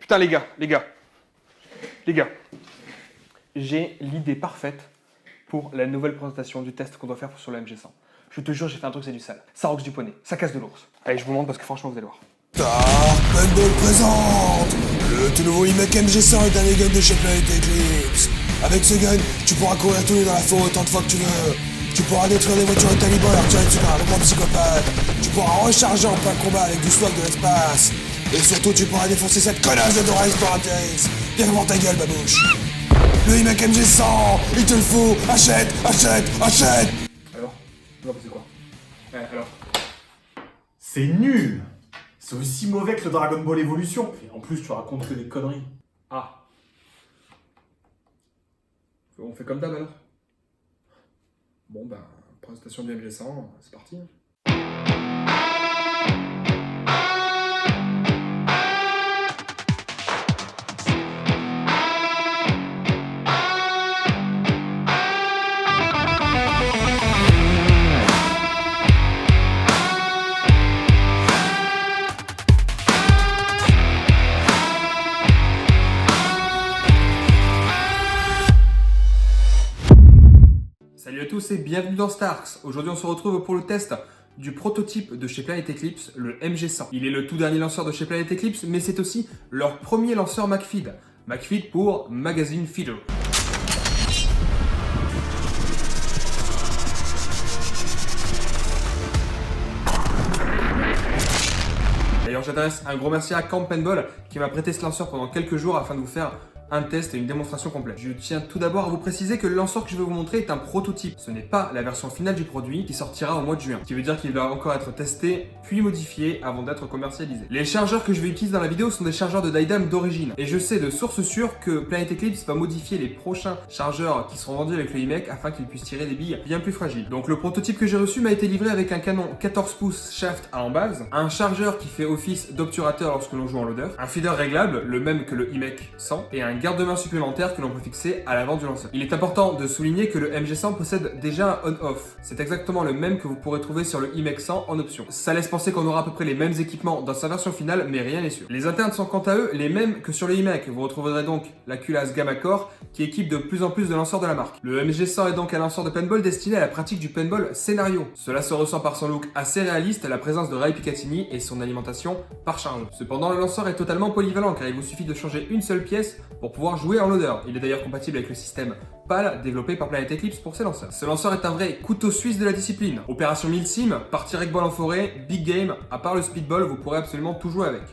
Putain les gars. J'ai l'idée parfaite pour la nouvelle présentation du test qu'on doit faire sur le MG100. Je te jure, j'ai fait un truc, c'est du sale. Ça roxe du poney, ça casse de l'ours. Allez, je vous montre parce que franchement, vous allez voir. Paintball présente le tout nouveau iMac MG100 est un des guns de chez Planet Eclipse. Avec ce gun, tu pourras courir tout nu dans la faune autant de fois que tu veux. Tu pourras détruire les voitures des talibans et leur tirer dessus avec un psychopathe. Tu pourras recharger en plein combat avec du swag de l'espace. Et surtout, tu pourras défoncer cette connasse de Dora Exploratrice. Viens voir ta gueule, babouche. Le iMac MG100, il te le faut. Achète. Alors, vous en pensez quoi? Alors. C'est nul. C'est aussi mauvais que le Dragon Ball Evolution. Et en plus, tu racontes que des conneries. Ah. On fait comme d'hab alors? Bon ben, présentation du MG100, c'est parti. Salut à tous et bienvenue dans Starks. Aujourd'hui on se retrouve pour le test du prototype de chez Planet Eclipse, le MG100. Il est le tout dernier lanceur de chez Planet Eclipse, mais c'est aussi leur premier lanceur MagFeed. MagFeed pour Magazine Feeder. D'ailleurs j'adresse un gros merci à Camp Paintball qui m'a prêté ce lanceur pendant quelques jours afin de vous faire un test et une démonstration complète. Je tiens tout d'abord à vous préciser que le lanceur que je vais vous montrer est un prototype. Ce n'est pas la version finale du produit qui sortira au mois de juin. Ce qui veut dire qu'il va encore être testé puis modifié avant d'être commercialisé. Les chargeurs que je vais utiliser dans la vidéo sont des chargeurs de Dydam d'origine. Et je sais de source sûre que Planet Eclipse va modifier les prochains chargeurs qui seront vendus avec le iMac afin qu'ils puissent tirer des billes bien plus fragiles. Donc le prototype que j'ai reçu m'a été livré avec un canon 14 pouces shaft à en base, un chargeur qui fait office d'obturateur lorsque l'on joue en loader, un feeder réglable, le même que le iMac 100, et un garde-main supplémentaire que l'on peut fixer à l'avant du lanceur. Il est important de souligner que le MG100 possède déjà un on-off. C'est exactement le même que vous pourrez trouver sur le iMac 100 en option. Ça laisse penser qu'on aura à peu près les mêmes équipements dans sa version finale, mais rien n'est sûr. Les internes sont quant à eux les mêmes que sur le iMac. Vous retrouverez donc la culasse Gamma Core qui équipe de plus en plus de lanceurs de la marque. Le MG100 est donc un lanceur de paintball destiné à la pratique du paintball scénario. Cela se ressent par son look assez réaliste, la présence de rails Picatinny et son alimentation par charge. Cependant, le lanceur est totalement polyvalent car il vous suffit de changer une seule pièce pour pouvoir jouer en loader. Il est d'ailleurs compatible avec le système PAL développé par Planet Eclipse pour ses lanceurs. Ce lanceur est un vrai couteau suisse de la discipline. Opération 1000 sim, partie rec ball en forêt, big game, à part le speedball, vous pourrez absolument tout jouer avec.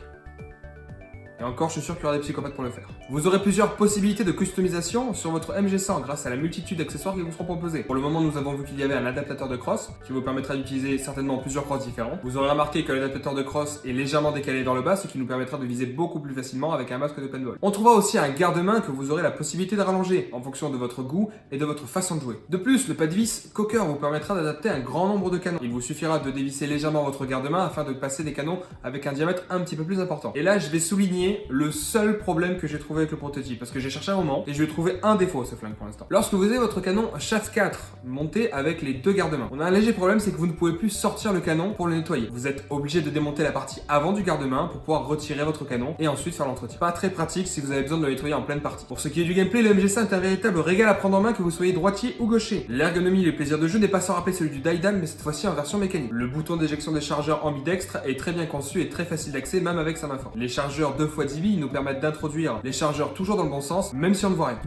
Et encore, je suis sûr qu'il y aura des psychopathes pour le faire. Vous aurez plusieurs possibilités de customisation sur votre MG100 grâce à la multitude d'accessoires qui vous seront proposés. Pour le moment, nous avons vu qu'il y avait un adaptateur de crosse qui vous permettra d'utiliser certainement plusieurs crosses différentes. Vous aurez remarqué que l'adaptateur de crosse est légèrement décalé vers le bas, ce qui nous permettra de viser beaucoup plus facilement avec un masque de paintball. On trouvera aussi un garde-main que vous aurez la possibilité de rallonger en fonction de votre goût et de votre façon de jouer. De plus, le pas de vis Cocker vous permettra d'adapter un grand nombre de canons. Il vous suffira de dévisser légèrement votre garde-main afin de passer des canons avec un diamètre un petit peu plus important. Et là, je vais souligner le seul problème que j'ai trouvé avec le prototype, parce que j'ai cherché un moment et je lui ai trouvé un défaut à ce flingue pour l'instant. Lorsque vous avez votre canon Shaft 4 monté avec les deux garde-mains, on a un léger problème, c'est que vous ne pouvez plus sortir le canon pour le nettoyer. Vous êtes obligé de démonter la partie avant du garde-main pour pouvoir retirer votre canon et ensuite faire l'entretien. Pas très pratique si vous avez besoin de le nettoyer en pleine partie. Pour ce qui est du gameplay, le MG100 est un véritable régal à prendre en main que vous soyez droitier ou gaucher. L'ergonomie et le plaisir de jeu n'est pas sans rappeler celui du Dydam, mais cette fois-ci en version mécanique. Le bouton d'éjection des chargeurs ambidextre est très bien conçu et très facile d'accès même avec sa main forte. Les chargeurs 2x10 billes nous permettent d'introduire les chargeurs toujours dans le bon sens, même si on ne voit rien.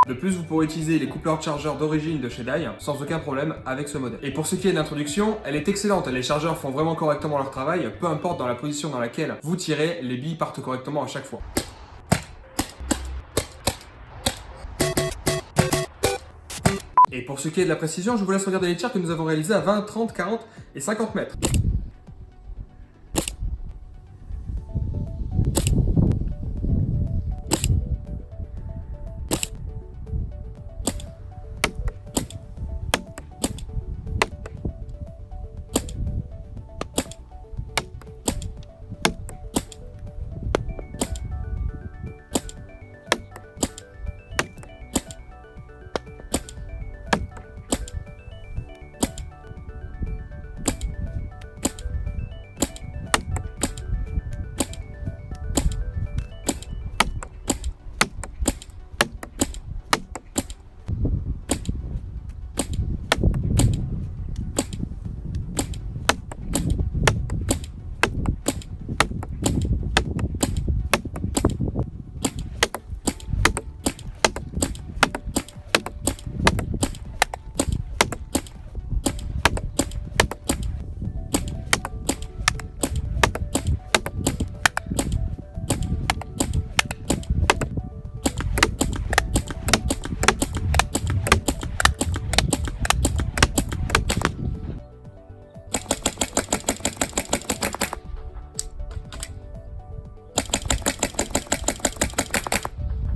De plus, vous pourrez utiliser les coupleurs de chargeurs d'origine de chez Dye sans aucun problème avec ce modèle. Et pour ce qui est de l'introduction, elle est excellente. Les chargeurs font vraiment correctement leur travail, peu importe dans la position dans laquelle vous tirez, les billes partent correctement à chaque fois. Et pour ce qui est de la précision, je vous laisse regarder les tirs que nous avons réalisés à 20, 30, 40 et 50 mètres.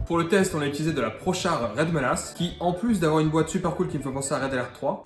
Pour le test, on a utilisé de la Prochar Red Menace, qui en plus d'avoir une boîte super cool qui me fait penser à Red Alert 3,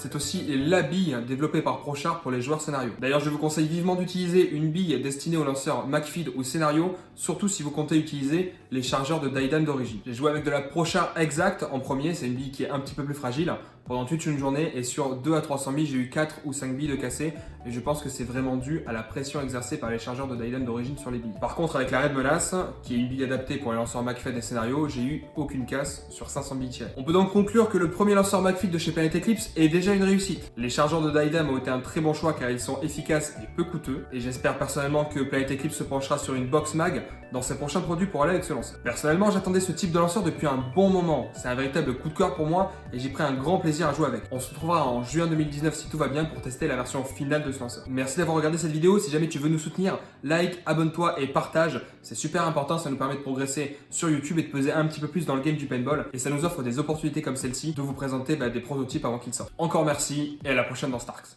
c'est aussi la bille développée par Prochar pour les joueurs scénario. D'ailleurs, je vous conseille vivement d'utiliser une bille destinée aux lanceurs McFeed ou scénario, surtout si vous comptez utiliser les chargeurs de Daidan d'origine. J'ai joué avec de la Prochar Exact en premier, c'est une bille qui est un petit peu plus fragile, pendant toute une journée, et sur 2 à 300 billes, j'ai eu 4 ou 5 billes de cassées, et je pense que c'est vraiment dû à la pression exercée par les chargeurs de Daidan d'origine sur les billes. Par contre, avec la Red Menace, qui est une bille adaptée pour les lanceurs McFeed et scénario, j'ai eu aucune casse sur 500 billes tirées. On peut donc conclure que le premier lanceur McFeed de chez Planet Eclipse est déjà une réussite. Les chargeurs de Daidan ont été un très bon choix car ils sont efficaces et peu coûteux, et j'espère personnellement que Planet Eclipse se penchera sur une box mag dans ses prochains produits pour aller avec ce lanceur. Personnellement, j'attendais ce type de lanceur depuis un bon moment. C'est un véritable coup de cœur pour moi et j'ai pris un grand plaisir à jouer avec. On se retrouvera en juin 2019 si tout va bien pour tester la version finale de ce lanceur. Merci d'avoir regardé cette vidéo. Si jamais tu veux nous soutenir, like, abonne-toi et partage. C'est super important, ça nous permet de progresser sur YouTube et de peser un petit peu plus dans le game du paintball. Et ça nous offre des opportunités comme celle-ci de vous présenter des prototypes avant qu'ils sortent. Encore merci et à la prochaine dans Starks.